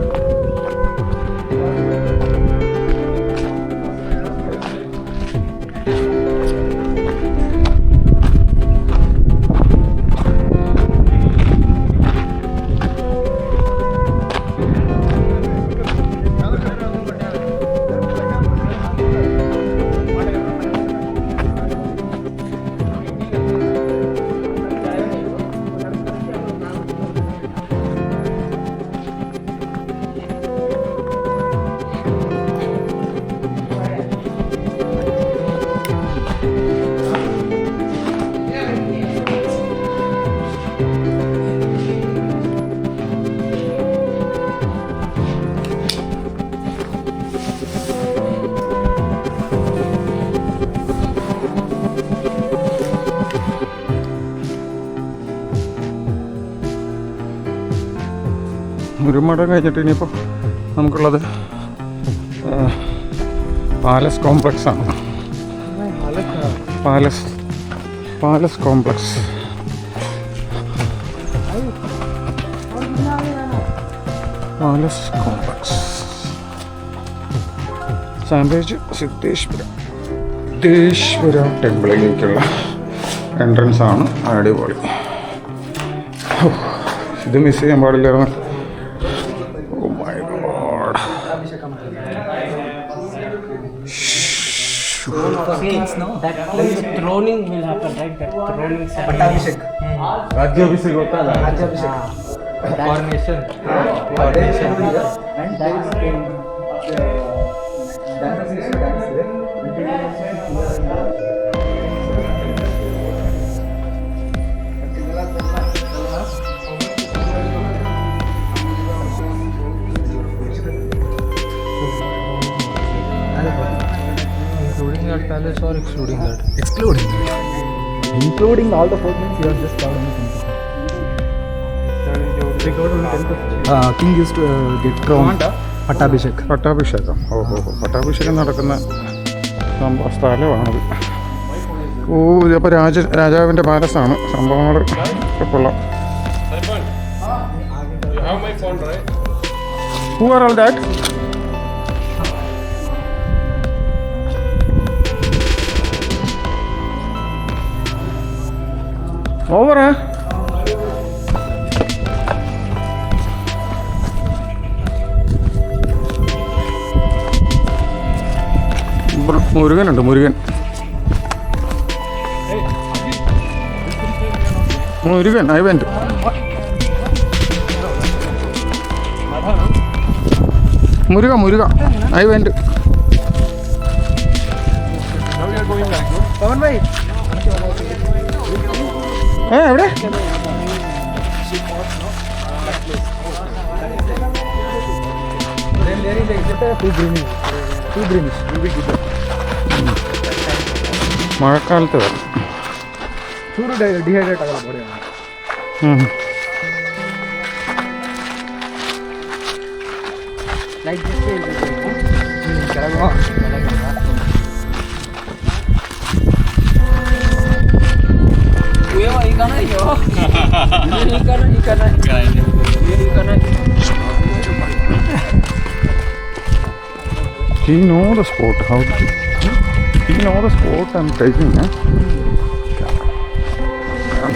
ഒരു മടം കഴിഞ്ഞിട്ട് ഇനിയിപ്പോൾ നമുക്കുള്ളത് പാലസ് കോംപ്ലക്സ് ആണ്. Palace complex. പാലസ് കോംപ്ലക്സ് സാമ്പേജ് സിദ്ധേശ്വര ടെമ്പിളിലേക്കുള്ള എൻട്രൻസ് ആണ്. അടിപൊളി. ഇത് മിസ് ചെയ്യാൻ പാടില്ലായിരുന്നു. Oh my God. That throning will happen, right? That throning ceremony. Pattabhishek. Rajyabhishek hota hai. Rajyabhishek. Coronation. Coronation. And there is dance there. Including that palace or excluding that? Including all the 4 things, you have just got only 10%. King used to get crowned. Pattabhishek. പട്ടാഭിഷേകം. പട്ടാഭിഷേകം നടക്കുന്ന സ്ഥലമാണത്. അപ്പോൾ രാജാവിൻ്റെ പാലസാണ്. സംഭവങ്ങൾ കൊള്ളാം. You have my phone, right? Who are all that? Over, huh? മുരുകനുണ്ട്, Murugan. I went. Muruga I went. എവിടെ? മഴക്കാലത്ത് വരും. ಚೂರು ಡಿಹೈಡ್ರೇಟ್ ಆಗಲ್ಲ body. Like this way. He know the spot. How he know the spot I'm taking, eh?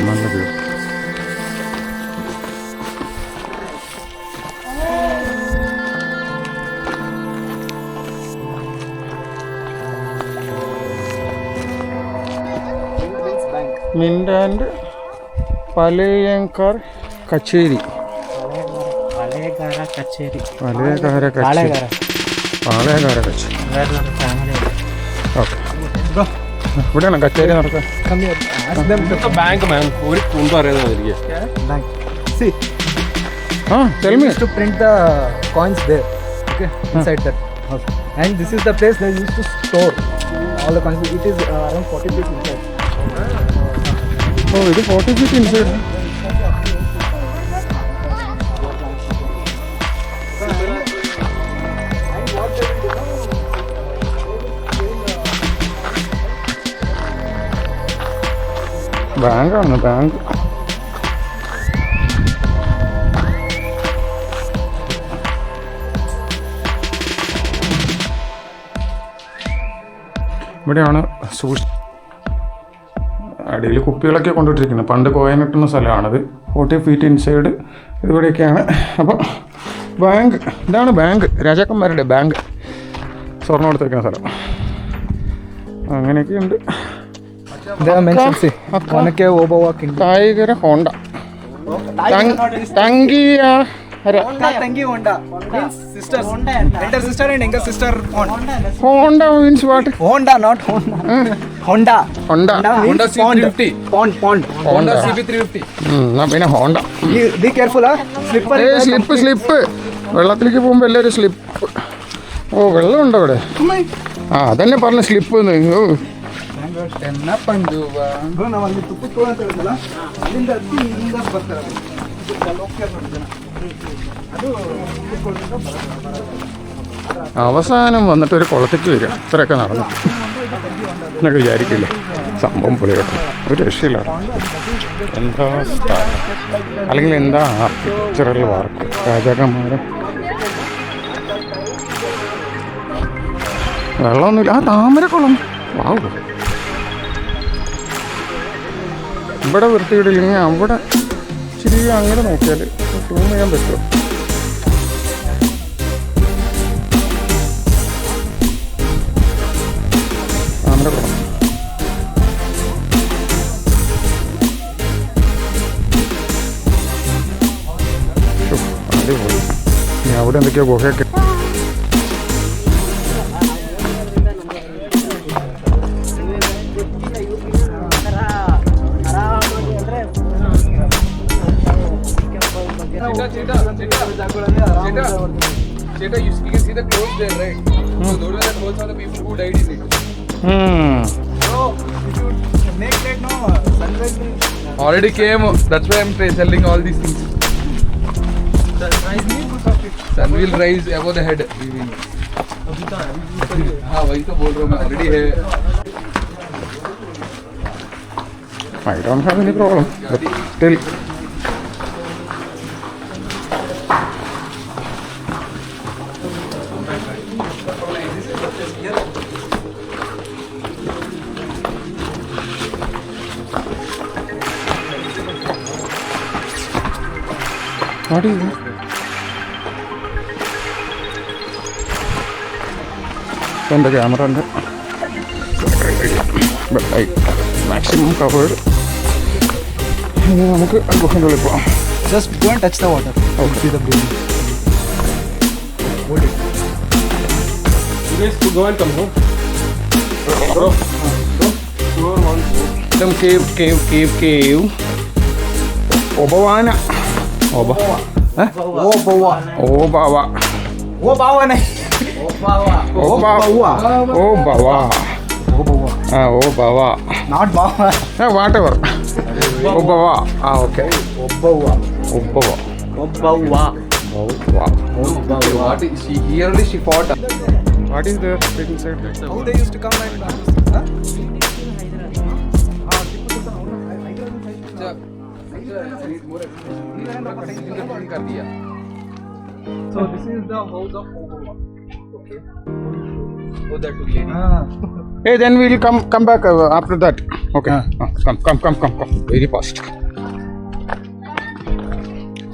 നല്ല view. മിൻറ്റ് ആൻഡ് പലയങ്കാർ കച്ചേരി. പഴയകാല കച്ചേരി. പലയകാര കച്ചേരി. പാളയകാര കച്ചേരി. ഓക്കെ, ഇവിടെയാണ് കച്ചേരി നടക്കുക. ബാങ്ക് മാം ഒരു കുണ്ടും അറിയാതെ Bank. See, ആ they tell me. used to print the coins there. Okay, inside that house. And this is the place they used to store all the coins. It is around 40 feet inside. ഓ, ഇത് 40 feet ഇൻസൈഡ്. ബാങ്കാണ്, ബാങ്ക്. ഇവിടെയാണ് അടിയിൽ കുപ്പികളൊക്കെ കൊണ്ടുപോയിട്ടിരിക്കുന്നത്. പണ്ട് കോയിൻ കിട്ടുന്ന സ്ഥലമാണത്. 40 feet ഇൻസൈഡ് ഇവിടെയൊക്കെയാണ്. അപ്പം ബാങ്ക്, ഇതാണ് ബാങ്ക്, രാജാക്കന്മാരുടെ ബാങ്ക്, സ്വർണ്ണം എടുത്ത് വയ്ക്കുന്ന സ്ഥലം. അങ്ങനെയൊക്കെയുണ്ട്. They are mentioned. See, Onake Obawa Kingdom. കായികര ഹോണ്ട, തങ്കിയ Tangi Honda means sisters. Elder sister and younger sister. ഹോണ്ട means what? Honda, not Honda. Honda. ഹോണ്ട. Honda CB350. Pond. Honda CB350. എന്നാ പിന്നെ ഹോണ്ട. Be careful, huh? Slipper. Slip വെള്ളത്തിലേക്ക് പോകുമ്പോൾ എല്ലാവരും സ്ലിപ്പ്. ഓ, വെള്ളമുണ്ടോ അവിടെ? ആ, അതന്നെ പറഞ്ഞ സ്ലിപ്പ് എന്ന്. ഓ, Bro, ನಾವು ಅಲ್ಲಿ ತುಪ್ಪಕ್ಕೆ ಹೋಗೋಣ ಅಂತ ಹೇಳಿದ್ನಲ್ಲ, ಅಲ್ಲಿಂದ ಹತ್ತಿ ಇಲ್ಲಿಂದ ಬರ್ತಾರೆ. അവസാനം വന്നിട്ട് ഒരു കുളത്തേക്ക് വരിക. ഇത്രയൊക്കെ നടന്നു എന്നൊക്കെ വിചാരിക്കില്ലേ? സംഭവം പൊളി കേട്ടോ, ഒരു രക്ഷയില്ല. എന്താ സ്ഥലം, അല്ലെങ്കിൽ എന്താ ആർക്കിടെക്ചറൽ വർക്ക്, രാജാക്കന്മാരെ. വെള്ളമൊന്നുമില്ല. ആ താമരക്കുളം, വാവ്. ഇവിടെ വൃത്തിയിടില്ലെങ്കിൽ അവിടെ ഇച്ചിരി അങ്ങനെ നോക്കിയാൽ സൂം ചെയ്യാൻ പറ്റുമോ? താമരക്കുളം. അടിപൊളി. ഇനി അവിടെ എന്തൊക്കെയോ ഗുഹയൊക്കെ. Cheta, you can see the clothes there, right? So those are the clothes of the people who died in it. Bro, if you make that, no, sunrise will... Already came. That's why I'm selling all these things. Sun will rise above the head. हाँ, वही तो बोल रहा हूँ मैं. Already है. I don't have any problem. But still. What is it? And the camera under. But I maximum covered. നമുക്ക് ഗുഹകളിൽ പോവാം. Just go and touch the water. Okay. See the breathing. Hold it. You guys to go and come home. Bro. Some cave. Obawana. Obawa. Obawa. Obawa. Obawa nahi. Obawa. Obawa. Ah, Obawa. Not Bawa. Whatever. Obawa. Ah, okay. Obawa. Obawa. ಒಬ್ಬವ್ವ. What is she? Here only she fought. What is there inside? How they used to come and huh? So this is the house of Obawa. Okay. Oh, that took lady. Hey, then we'll come back after that. Okay. Come. Very fast.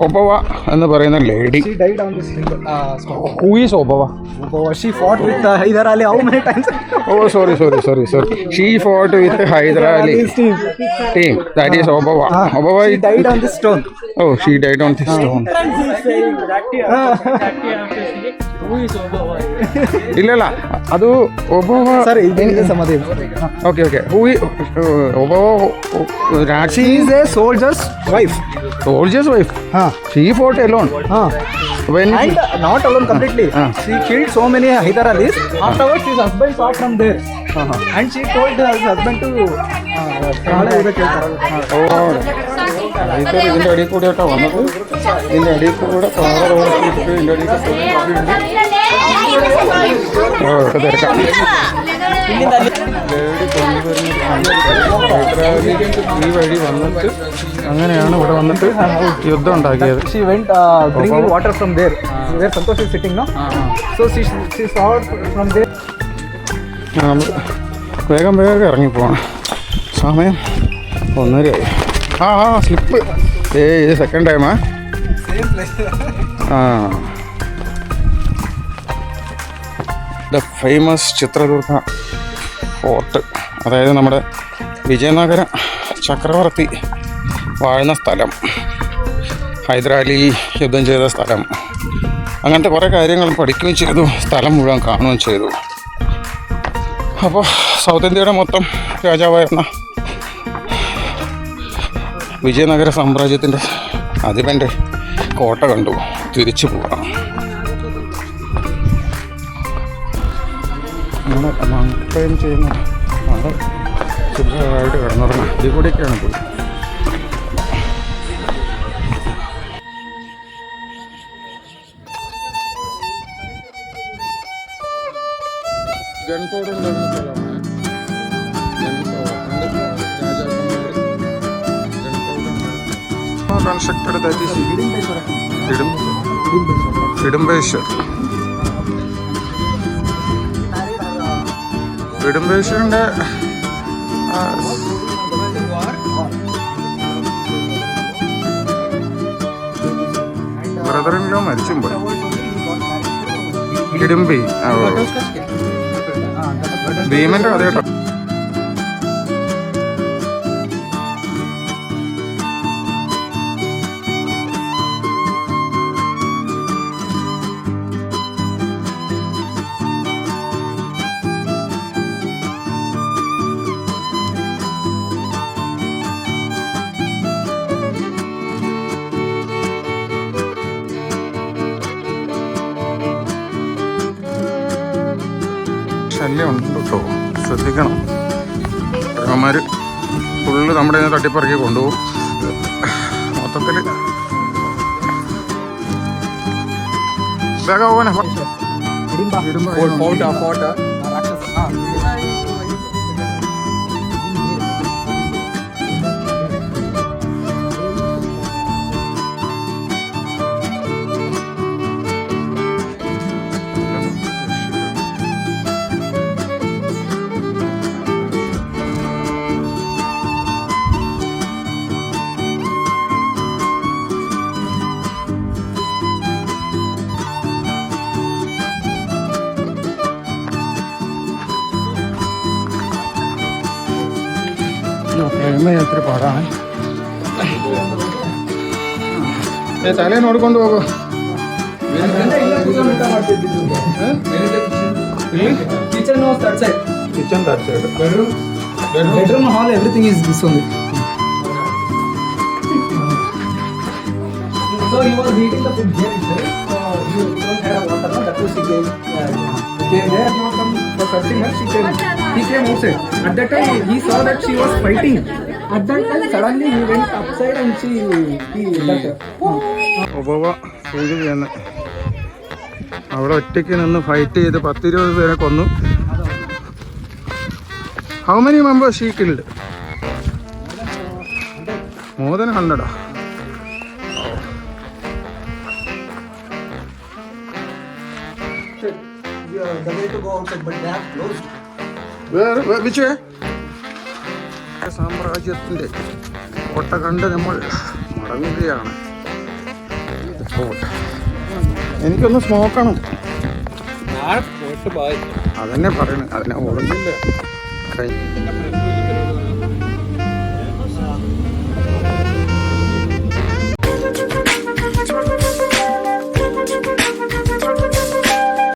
Obavva എന്ന് പറയുന്ന lady. She died on this spot. Who is Obavva? She fought with Hyder Ali how many times? Oh, sorry. She fought with Hyder Ali team. That is Obawa. Obawa She died on this stone. Oh, she died on this stone. ഇല്ലല്ല അത് ഒബവ. Sir, this is Samadhi. Okay. Who ഒബവ? She is a soldier's wife. Soldier's wife. Huh. She fought alone. When And not alone completely. She killed so many Hyder Alis. Afterwards, his husband saw from there. And she told his husband to ഇതിന്റെ അടിയിൽ കൂടെ ആയിട്ടാ വന്നത്. ഇതിന്റെ അടിയിൽ കൂടെ പാറ ഓടിച്ചിട്ട് ഇതിന്റെ അടിയിൽ തിരക്കാം. ഈ വഴി വന്നിട്ട് അങ്ങനെയാണ് ഇവിടെ വന്നിട്ട് യുദ്ധം ഉണ്ടാക്കിയത്. she went bringing water from there where Santosh is sitting, no? So she saw from there. നമ്മൾ വേഗം ഇറങ്ങിപ്പോവാം. സമയം 1:30 ആയി. സ്ലിപ്പ്. ഇത് സെക്കൻഡ് ടൈമാ. ദ ഫേമസ് ചിത്രദുർഗ ഫോർട്ട്, അതായത് നമ്മുടെ വിജയനഗര ചക്രവർത്തി വാഴുന്ന സ്ഥലം, ഹൈദരാലി യുദ്ധം ചെയ്ത സ്ഥലം, അങ്ങനത്തെ കുറേ കാര്യങ്ങൾ പഠിക്കുകയും ചെയ്തു, സ്ഥലം മുഴുവൻ കാണുകയും ചെയ്തു. അപ്പോൾ സൗത്ത് ഇന്ത്യയുടെ മൊത്തം രാജാവായിരുന്ന വിജയനഗര സാമ്രാജ്യത്തിൻ്റെ അധിപൻ്റെ കോട്ട കണ്ടു. തിരിച്ചു പോകാം. നമ്മുടെ മൺട്രെയിൻ ചെയ്യുന്ന അത് സുഖമായിട്ട് കിടന്നുറങ്ങാം. ഇതിൽ കൂടെയൊക്കെയാണ് പോയി. ഗൺ പൗഡർ ഉണ്ടായിരുന്ന സ്ഥലമാണ്. Constructed that is Idumbeshwar. ഇടുംബേശ്വറിൻ്റെ ബ്രദറിലോ മരിച്ചും പോയി. ഇടുമ്പി ഭീമന്റെ കഥ കേട്ടോ. ശല്യം ഉണ്ട് കേട്ടോ, ശ്രദ്ധിക്കണം. ഡ്രൈവർമാർ ഫുള്ള് നമ്മുടെ തട്ടിപ്പറക്കി കൊണ്ടുപോകും. മൊത്തത്തിൽ വേഗം പോകാനാ. ഇത്തിരി പാടാണ്. തലേ നോടിക്കൊണ്ട് പോകും. Kitchen was that side. Kitchen that side. Bedroom hall, everything is this only. So he was eating the food here itself. You don't have water, no? That was he came there, not come for searching her. He came outside. At that time, he saw that she was fighting. At that time, suddenly he went upside and he left her. ഒബവ പൂജ ചെയ്യുന്ന അവിടെ ഒറ്റയ്ക്ക് നിന്ന് ഫൈറ്റ് ചെയ്ത് 10-20 പേരെ കൊന്നു. How many members she killed? More than 100. The way to go outside, but they have closed. Which way? സാമ്രാജ്യത്തിൻ്റെ കോട്ട കണ്ട് നമ്മൾ മടങ്ങുകയാണ്. പോട്ടെ. എനിക്കൊന്ന് സ്മോക്കണം. അതന്നെ പറയണ അതിനെ ഓടുന്നില്ല.